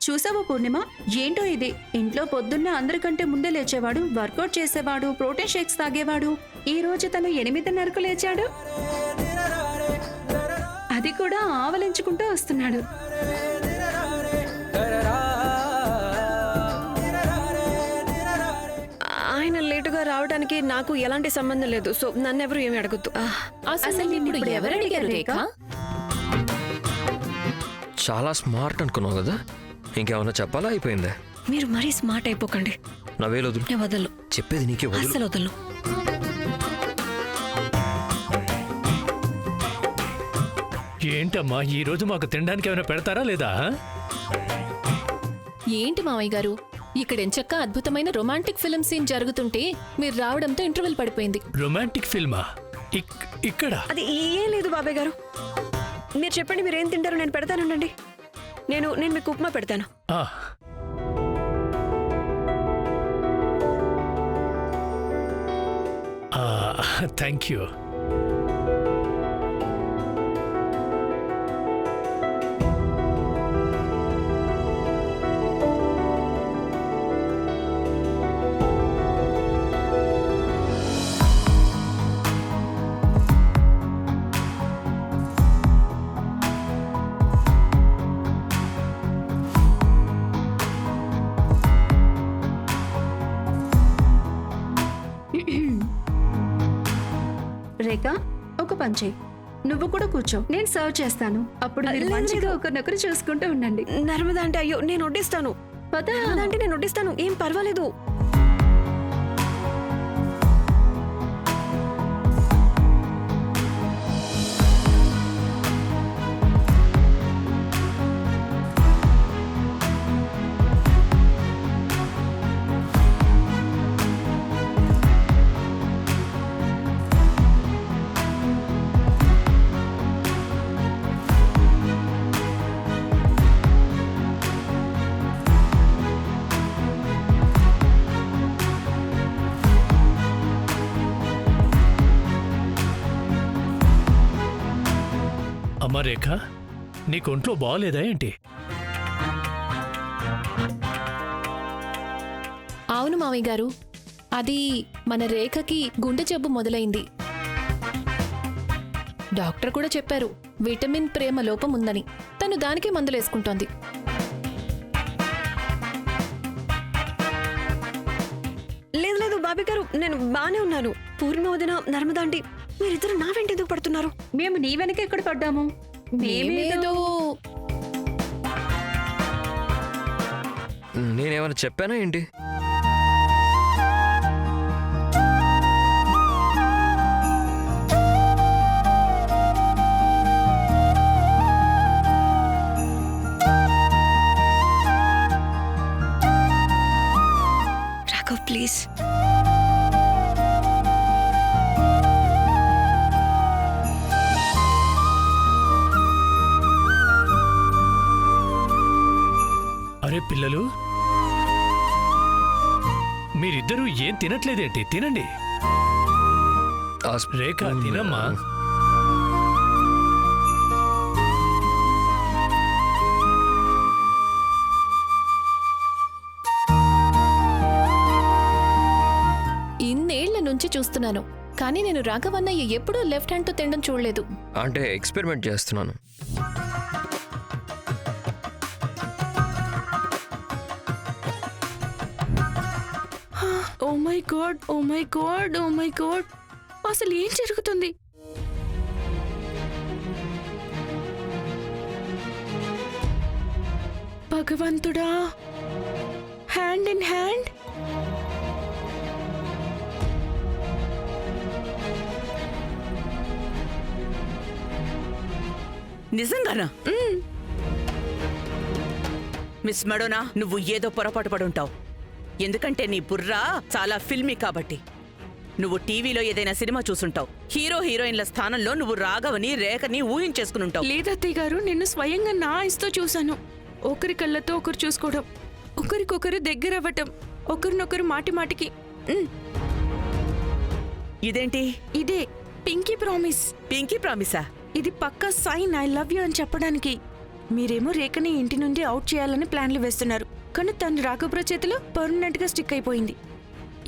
చూసావా పూర్ణిమ, ఏంటో ఇది. ఇంట్లో పొద్దున్నే అందరికంటే ముందే లేచేవాడు, వర్కౌట్ చేసేవాడు, ప్రోటీన్ షేక్స్ తాగేవాడు. ఈ రోజు తను 8:30కు లేచాడు, అది కూడా ఆవలించుకుంటూ వస్తున్నాడు. ఆయన లేటుగా రావడానికి నాకు ఎలాంటి సంబంధం లేదు. సో నన్నెవరు ఏమి అడగద్దు. అసలు నిన్ను ఎవరు అడిగారు రేఖ? చాలా స్మార్ట్ అనుకున్నావు కదా, ఇంకేమన్నా చెప్పాలా? అయిపోయిందా? మీరు మరీ స్మార్ట్ అయిపోకండి. నా వేలు వదులు. నేను వదలను. చెప్పేది నీకే వదులు. అసలు వదలను. ఏంటమ్మా, ఈ రోజు మాకు తినడానికి ఏమైనా పెడతారా లేదా? ఏంటి మావయ్య గారు, ఇక్కడ ఎంచక్క అద్భుతమైన రొమాంటిక్ ఫిల్మ్ సీన్ జరుగుతుంటే మీరు రావడంతో ఇంటర్వెల్ పడిపోయింది. రొమాంటిక్ ఫిల్మా? ఇక్కడ అది ఏం లేదు బాబాయ్ గారు. మీరు చెప్పండి, మీరు ఏం తింటారో నేను పెడతానండి. నేను మీకు ఉప్మా పెడతాను. Thank you. రేఖ, ఒక పని చెయ్యి, నువ్వు కూడా కూర్చో, నేను సర్వ్ చేస్తాను. అప్పుడు మీరు మంచిగా ఒకరినొకరు చూసుకుంటూ ఉండండి. నర్మదా అంటే అయ్యో నేను వడ్డిస్తాను. నర్మదా అంటే నేను వడ్డిస్తాను, ఏం పర్వాలేదు. అమ్మా రేఖ, నీకు ఒంట్లో బాగోలేదా ఏంటి? అవును మావయ్య గారు, అది మన రేఖకి గుండె జబ్బు మొదలైంది. డాక్టర్ కూడా చెప్పారు విటమిన్ ప్రేమ లోపం ఉందని. తను దానికే మందులేసుకుంటోంది. లేదు లేదు బాబాయ్ గారు, నేను బానే ఉన్నాను. పూర్ణిమ వదిన, నర్మదా ఆంటీ, మీరిద్దరు నా వెంట ఎందుకు పడుతున్నారు? మేము నీ వెనక ఎక్కడ పడ్డాము? మేమేదో నేనేమైనా చెప్పానా ఏంటి? రాఘవ్ ప్లీజ్. అరే పిల్లలు, మీరిద్దరూ ఏం తినట్లేదేంటి? తినండి. రేఖ తినమ్మా. ఇన్నేళ్ల నుంచి చూస్తున్నాను, కానీ నేను రాఘవన్నయ్య ఎప్పుడూ లెఫ్ట్ హ్యాండ్తో తినడం చూడలేదు. అంటే ఎక్స్పెరిమెంట్ చేస్తున్నాను. Oh my God, oh my God, oh my God, అసలు ఏం జరుగుతుంది? భగవంతుడా, హ్యాండ్ ఇన్ హ్యాండ్. నిజంగానా? మిస్ మడోనా, నువ్వు ఏదో పొరపాటు పడుంటావు. ఎందుకంటే నీ బుర్ర చాలా ఫిల్మీ కాబట్టి. నువ్వు టీవీలో ఏదైనా సినిమా చూసుంటావు. హీరో హీరోయిన్ల స్థానంలో నువ్వు రాఘవని, రేఖని ఊహించేసుకుని ఉంటావు. లేదత్తయ్య గారు, నిన్ను స్వయంగా నా ఐస్తో చూశాను. ఒకరి కళ్ళతో ఒకరు చూసుకోవడం, ఒకరికొకరు దగ్గరవ్వటం, ఒకరినొకరు మాటి మాటికి. ఇదేంటి? ఇదే పింకీ ప్రామిస్. పింకీ ప్రామిసా? ఇది పక్కా సైన్ ఐ లవ్ యూ అని చెప్పడానికి. మీరేమో రేఖని ఇంటి నుండి అవుట్ చేయాలని ప్లాన్లు వేస్తున్నారు, కానీ తను రాఘవరావు చేతిలో పర్మనెంట్ గా స్టిక్ అయిపోయింది.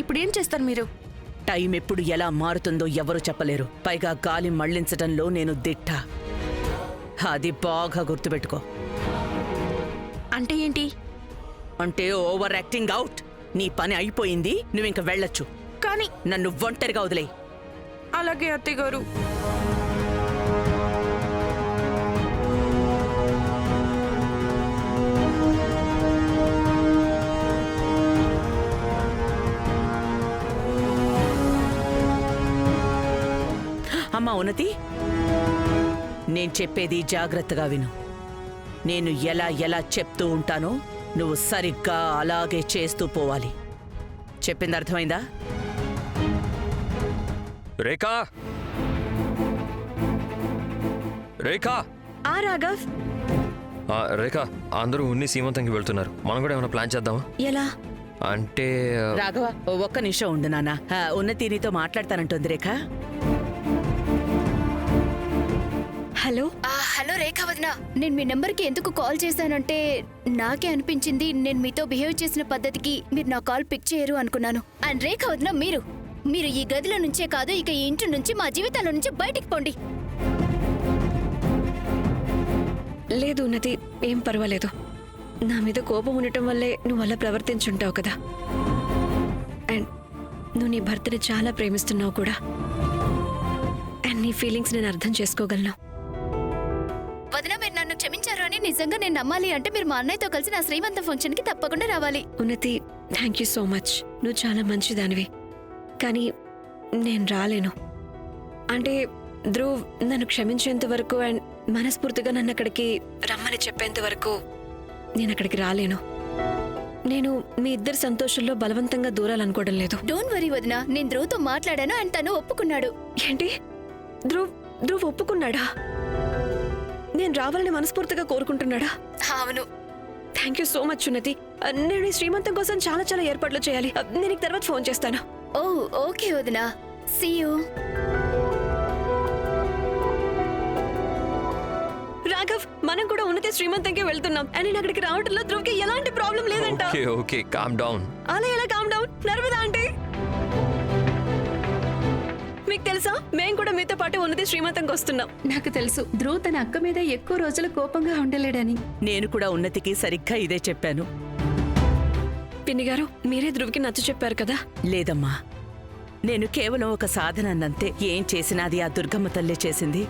ఇప్పుడు ఏం చేస్తారు మీరు? టైం ఎప్పుడు ఎలా మారుతుందో ఎవరూ చెప్పలేరు. పైగా గాలి మళ్లించటంలో నేను దిట్ట. అది బాగా గుర్తుపెట్టుకో. అంటే ఏంటి? అంటే ఓవర్ యాక్టింగ్ అవుట్. నీ పని అయిపోయింది, నువ్వింక వెళ్ళొచ్చు. కానీ నన్ను ఒంటరిగా వదిలేయ్. అలాగే అత్తయ్య గారు. అమ్మా ఉన్నతి, నేను చెప్పేది జాగ్రత్తగా విను. నేను ఎలా ఎలా చెప్తూ ఉంటానో నువ్వు సరిగ్గా అలాగే చేస్తూ పోవాలి. చెప్పింది అర్థమైందా? రేఖా, రేఖా, ఆ రాఘవ్, రేఖా, అందరూ ఉన్ని సీమంతంకి వెళ్తున్నారు. మనం కూడా ఏమైనా ప్లాన్ చేద్దామా? ఎలా? అంటే రాఘవ, ఒక్క నిమిషం ఉండు నాన్న. ఉన్నతి నీతో మాట్లాడతానంటుంది రేఖ. హలో. హలో రేఖ వదిన, నేను మీ నెంబర్కి ఎందుకు కాల్ చేశానంటే నాకే అనిపించింది నేను మీతో బిహేవ్ చేసిన పద్ధతికి మీరు నా కాల్ పిక్ చేయరు అనుకున్నాను. అండ్ రేఖ వదిన, మీరు ఈ గదిలో నుంచే కాదు, ఇక ఈ ఇంటి నుంచి మా జీవితాల నుంచి బయటికి పోండి. లేదు ఉన్నతి, ఏం పర్వాలేదు. నా మీద కోపం ఉండటం వల్లే నువ్వు అలా ప్రవర్తించుంటావు కదా. అండ్ నువ్వు నీ భర్తని చాలా ప్రేమిస్తున్నావు కూడా. అండ్ నీ ఫీలింగ్స్ నేను అర్థం చేసుకోగలను. వదిన, మీరు నన్ను క్షమించారు అని నిజంగా నేను నమ్మాలి అంటే మీరు మా అన్నయ్యతో కలిసి నా శ్రీమంత ఫంక్షన్ కి తప్పకుండా రావాలి. ఉన్నతి, థ్యాంక్ యూ సో మచ్. నువ్వు చాలా మంచిదానివి. కానీ నేను రాలేను. అంటే ధ్రువ్ నన్ను క్షమించేంత వరకు అండ్ మనస్ఫూర్తిగా నన్ను అక్కడికి రమ్మని చెప్పేంత వరకు నేను అక్కడికి రాలేను. నేను మీ ఇద్దరి సంతోషంలో బలవంతంగా దూరాలనుకోవడం లేదు. డోంట్ వరీ వదిన, నేను ధ్రువ్తో మాట్లాడాను అండ్ తను ఒప్పుకున్నాడు. ఏంటి? ధ్రువ్ ఒప్పుకున్నాడా? నేను రావాలని మనస్ఫూర్తిగా కోరుకుంటున్నాడా? అవును. థ్యాంక్ యూ సో మచ్ ఉన్నతి. నేను ఈ శ్రీమంతం కోసం చాలా చాలా ఏర్పాట్లు చేయాలి. నేను నీకు తర్వాత ఫోన్ చేస్తాను. ఓ ఓకే వదిన, సీ యూ. రాఘవ్, మనం కూడా ఉన్నతి శ్రీమంతంకి వెళ్తున్నాం. అండ్ నేను అక్కడికి రావడంలో ధ్రువ్కి ఎలాంటి ప్రాబ్లం లేదంట. Okay okay, calm down. అలా ఎలా కామ్ డౌన్? నర్మదా అంటే మీకు తెలుసా, మేము కూడా మీతో పాటు ఉన్నతి శ్రీమంతంకి వస్తున్నాం. నాకు తెలుసు ధ్రువ్ తన అక్క మీద ఎక్కువ రోజులు కోపంగా ఉండలేడని. నేను కూడా ఉన్నతికి సరిగ్గా ఇదే చెప్పాను. పిన్ని గారు, మీరే ధ్రువ్కి నచ్చ చెప్పారు కదా. లేదమ్మా, నేను కేవలం ఒక సాధనాన్నంతే. ఏం చేసినా అది ఆ దుర్గమ్మ తల్లే చేసింది.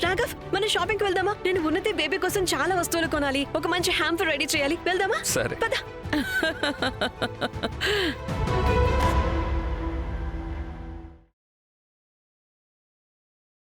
రాఘవ్, మనం షాపింగ్కి వెళ్దామా? నేను ఉన్నతి బేబీ కోసం చాలా వస్తువులు కొనాలి. ఒక మంచి హ్యాంపర్ రెడీ చేయాలి. వెళ్దామా? సరే. పద.